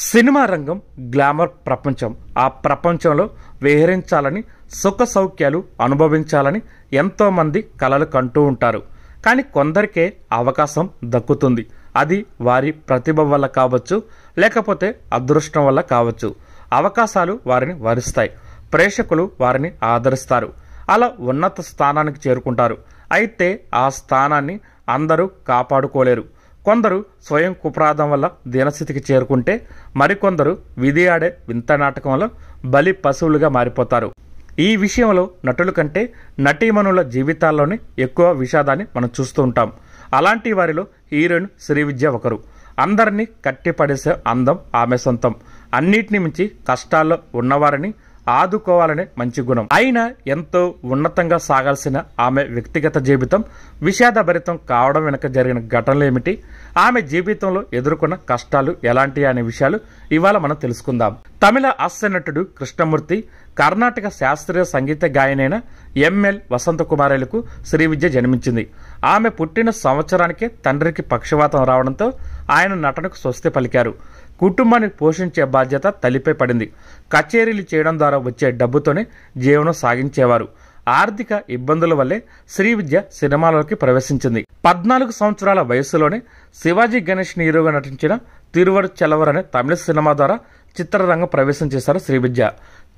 Cinema రంగం glamour ప్రపంచం. ఆ ప్రపంచంలో విహరించాలని, సుఖ సౌఖ్యాలు అనుభవించాలని ఎంతోమంది కలలు కంటూ ఉంటారు. కానీ కొందరికే అవకాశం దక్కుతుంది. అది వారి ప్రతిభ వల్ల కావచ్చు, లేకపోతే అదృష్టం వల్ల కావచ్చు. అవకాశాలు వారిని వరిస్తాయి, ప్రేక్షకులు వారిని ఆదరిస్తారు, అలా ఉన్నత స్థానానికి చేరుకుంటారు. అయితే ఆ స్థానాన్ని అందరూ కాపాడుకోలేరు. కొందరు స్వయం కుప్రాదం వల్ల దీనస్థితికి చేరుకుంటే, మరికొందరు విధి ఆడే వింత నాటకం వల్ల బలి పశువులుగా మారిపోతారు. ఈ విషయంలో నటుల కంటే నటీమణుల జీవితాల్లోనే ఎక్కువ విషాదాన్ని మనం చూస్తూ ఉంటాం. అలాంటి వారిలో హీరోయిన్ శ్రీవిద్య ఒకరు. అందరినీ కట్టిపడేసే అందం ఆమె సొంతం. అన్నిటిని మించి కష్టాల్లో ఉన్నవారిని ఆదుకోవాలనే మంచి గుణం. అయినా ఎంతో ఉన్నతంగా సాగాల్సిన ఆమె వ్యక్తిగత జీవితం విషాదభరితం కావడం వెనుక జరిగిన ఘటనలు ఏమిటి, ఆమె జీవితంలో ఎదుర్కొన్న కష్టాలు ఎలాంటి అనే విషయాలు ఇవాళ మనం తెలుసుకుందాం. తమిళ హాస్య నటుడు కృష్ణమూర్తి, కర్ణాటక శాస్త్రీయ సంగీత గాయనైన ఎంఎల్ వసంతకుమారులకు శ్రీవిద్య జన్మించింది. ఆమె పుట్టిన సంవత్సరానికే తండ్రికి పక్షవాతం రావడంతో ఆయన నటనకు స్వస్తి పలికారు. కుటుంబాన్ని పోషించే బాధ్యత తల్లిపై పడింది. కచేరీలు చేయడం ద్వారా వచ్చే డబ్బుతోనే జీవనం సాగించేవారు. ఆర్థిక ఇబ్బందుల వల్లే శ్రీవిద్య సినిమాలోకి ప్రవేశించింది. 14 సంవత్సరాల వయసులోనే శివాజీ గణేష్ హీరోగా నటించిన తిరువరు చెలవర్ అనే తమిళ సినిమా ద్వారా చిత్రరంగం ప్రవేశం చేశారు శ్రీవిద్య.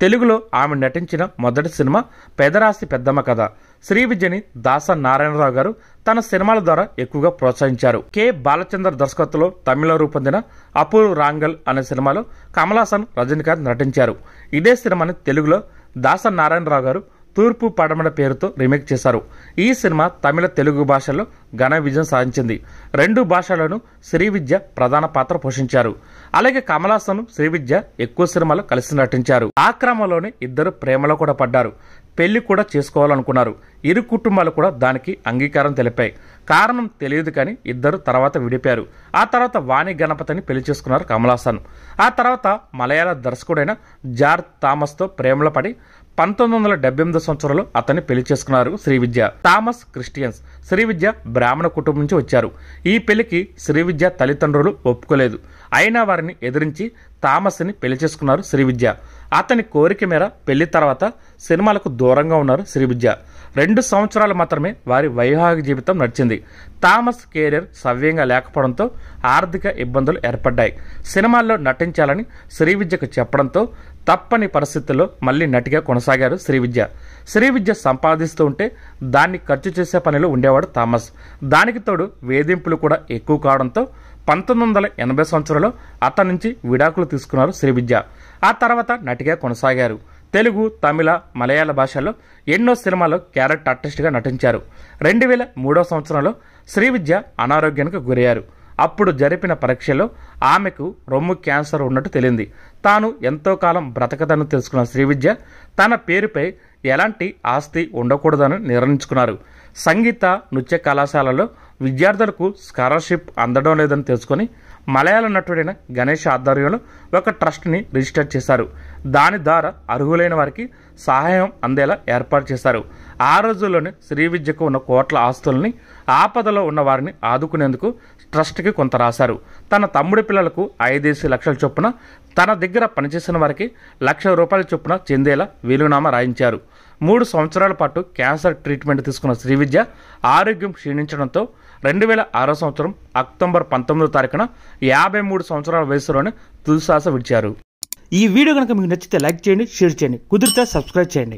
తెలుగులో ఆమె నటించిన మొదటి సినిమా పెదరాశి పెద్దమ్మ కథ. శ్రీవిద్యని దాస నారాయణరావు గారు తన సినిమాల ద్వారా ఎక్కువగా ప్రోత్సహించారు. కె బాలచందర్ దర్శకత్వంలో తమిళ రూపొందిన అపూర్ రాంగల్ అనే సినిమాలో కమల్ హాసన్, రజనీకాంత్ నటించారు. ఇదే సినిమాని తెలుగులో దాస నారాయణరావు గారు తూర్పు పడమర పేరుతో రీమేక్ చేశారు. ఈ సినిమా తమిళ, తెలుగు భాషల్లో ఘన విజయం సాధించింది. 2 భాషలను శ్రీవిద్య ప్రధాన పాత్ర పోషించారు. అలాగే కమల్ హాసన్, శ్రీవిద్య ఎక్కువ సినిమాలో కలిసి నటించారు. ఆ క్రమంలోనే ఇద్దరు ప్రేమలో కూడా పడ్డారు. పెళ్లి కూడా చేసుకోవాలనుకున్నారు. ఇరు కుటుంబాలు కూడా దానికి అంగీకారం తెలిపాయి. కారణం తెలియదు కానీ ఇద్దరు తర్వాత విడిపారు. ఆ తర్వాత వాణి గణపతిని పెళ్లి చేసుకున్నారు కమల్ హాసన్. ఆ తర్వాత మలయాళ దర్శకుడైన జార్జ్ థామస్తో ప్రేమలో పడి 1978 సంవత్సరంలో అతన్ని పెళ్లి చేసుకున్నారు శ్రీవిద్య. Thomas Christians. శ్రీవిద్య బ్రాహ్మణ కుటుంబం నుంచి వచ్చారు. ఈ పెళ్లికి శ్రీవిద్య తల్లిదండ్రులు ఒప్పుకోలేదు. అయినా వారిని ఎదిరించి థామస్ని పెళ్లి చేసుకున్నారు శ్రీవిద్య. అతని కోరిక మేర పెళ్లి తర్వాత సినిమాలకు దూరంగా ఉన్నారు శ్రీవిద్య. 2 సంవత్సరాలు మాత్రమే వారి వైవాహిక జీవితం నడిచింది. థామస్ కెరీర్ సవ్యంగా లేకపోవడంతో ఆర్థిక ఇబ్బందులు ఏర్పడ్డాయి. సినిమాల్లో నటించాలని శ్రీవిద్యకు చెప్పడంతో తప్పని పరిస్థితుల్లో మళ్లీ నటిగా కొనసాగారు శ్రీవిద్య. శ్రీవిద్య సంపాదిస్తూ ఉంటే దాన్ని ఖర్చు చేసే పనిలో ఉండేవాడు థామస్. దానికి తోడు వేధింపులు కూడా ఎక్కువ కావడంతో 1980 సంవత్సరంలో అతని నుంచి విడాకులు తీసుకున్నారు శ్రీవిద్య. ఆ తర్వాత నటిగా కొనసాగారు. తెలుగు, తమిళ, మలయాళ భాషల్లో ఎన్నో సినిమాల్లో క్యారెక్టర్ ఆర్టిస్ట్గా నటించారు. 2003 సంవత్సరంలో శ్రీవిద్య అనారోగ్యానికి గురయ్యారు. అప్పుడు జరిపిన పరీక్షలో ఆమెకు రొమ్ము క్యాన్సర్ ఉన్నట్టు తేలింది. తాను ఎంతో కాలం బ్రతకదని తెలుసుకున్న శ్రీవిద్య తన పేరుపై ఎలాంటి ఆస్తి ఉండకూడదని నిర్ణయించుకున్నారు. సంగీత, నృత్య కళాశాలలో విద్యార్థులకు స్కాలర్షిప్ అందడం లేదని తెలుసుకుని మలయాళ నటుడైన గణేష్ ఆధ్వర్యంలో ఒక ట్రస్ట్ని రిజిస్టర్ చేశారు. దాని ద్వారా అర్హులైన వారికి సహాయం అందేలా ఏర్పాటు చేశారు. ఆ రోజుల్లోనే శ్రీవిద్యకు ఉన్న కోట్ల ఆస్తుల్ని ఆపదలో ఉన్న వారిని ఆదుకునేందుకు ట్రస్ట్కి కొంత రాశారు. తన తమ్ముడి పిల్లలకు 5 లక్షల చొప్పున, తన దగ్గర పనిచేసిన వారికి ₹1,00,000 చొప్పున చెందేలా వీలునామా రాయించారు. 3 సంవత్సరాల పాటు క్యాన్సర్ ట్రీట్మెంట్ తీసుకున్న శ్రీవిద్య ఆరోగ్యం క్షీణించడంతో 2006 సంవత్సరం అక్టోబర్ 19వ తారీఖున 53 సంవత్సరాల వయసులోనే తుదిశ్వాస విడిచారు. ఈ వీడియో కనుక మీకు నచ్చితే లైక్ చేయండి, షేర్ చేయండి, కుదిరితే సబ్స్క్రైబ్ చేయండి.